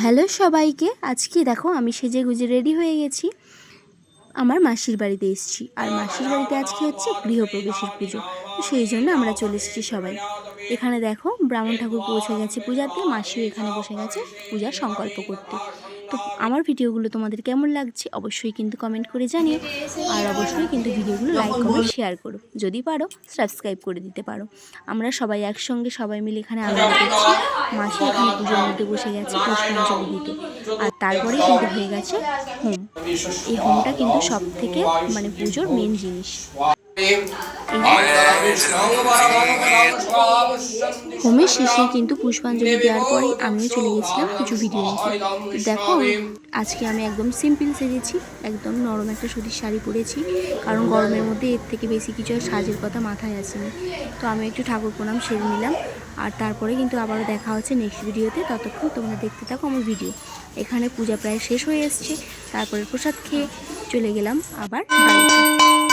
Hello সবাইকে, আজকে দেখো আমি সেজে গুজে রেডি হয়ে গেছি। আমার মাসির বাড়িতে এসেছি, আর মাসির বাড়িতে আজকে হচ্ছে গৃহপ্রবেশের পুজো। তো সেই জন্য আমরা চলে এসেছি সবাই। এখানে দেখো ব্রাহ্মণ ঠাকুর পৌঁছে গেছে পূজাতে, মাসিও এখানে বসে গেছে পূজার সংকল্প করতে। তো আমার ভিডিওগুলো তোমাদের কেমন লাগছে অবশ্যই কিন্তু কমেন্ট করে জানিও, আর অবশ্যই কিন্তু ভিডিওগুলো লাইক কমেন্ট শেয়ার করো, যদি পারো সাবস্ক্রাইব করে দিতে পারো। আমরা সবাই একসঙ্গে সবাই মিলে এখানে আনন্দ করছি। মাসি এখানে পুজোর মধ্যে বসে গেছে পুষ্পাঞ্জলি দিতে, আর তারপরেই কিন্তু হয়ে গেছে হোম। এই হোমটা কিন্তু সব থেকে পুজোর মেন জিনিস। হোমের শেষে কিন্তু পুষ্পাঞ্জলি দেওয়ার পরেই আমিও চলে গেছিলাম কিছু ভিডিও নিতে। তো দেখো আজকে আমি একদম সিম্পল সেজেছি, একদম নরম একটা সুতির শাড়ি পরেছি, কারণ গরমের মধ্যে এর থেকে বেশি কিছু আর সাজের কথা মাথায় আসেনি। তো আমি একটু ঠাকুর প্রণাম সেরে নিলাম, আর তারপরে কিন্তু আবারও দেখা হচ্ছে নেক্সট ভিডিওতে। ততক্ষণ তোমরা দেখতে থাকো আমার ভিডিও। এখানে পূজা প্রায় শেষ হয়ে এসছে, তারপরে প্রসাদ খেয়ে চলে গেলাম আবার বাড়িতে।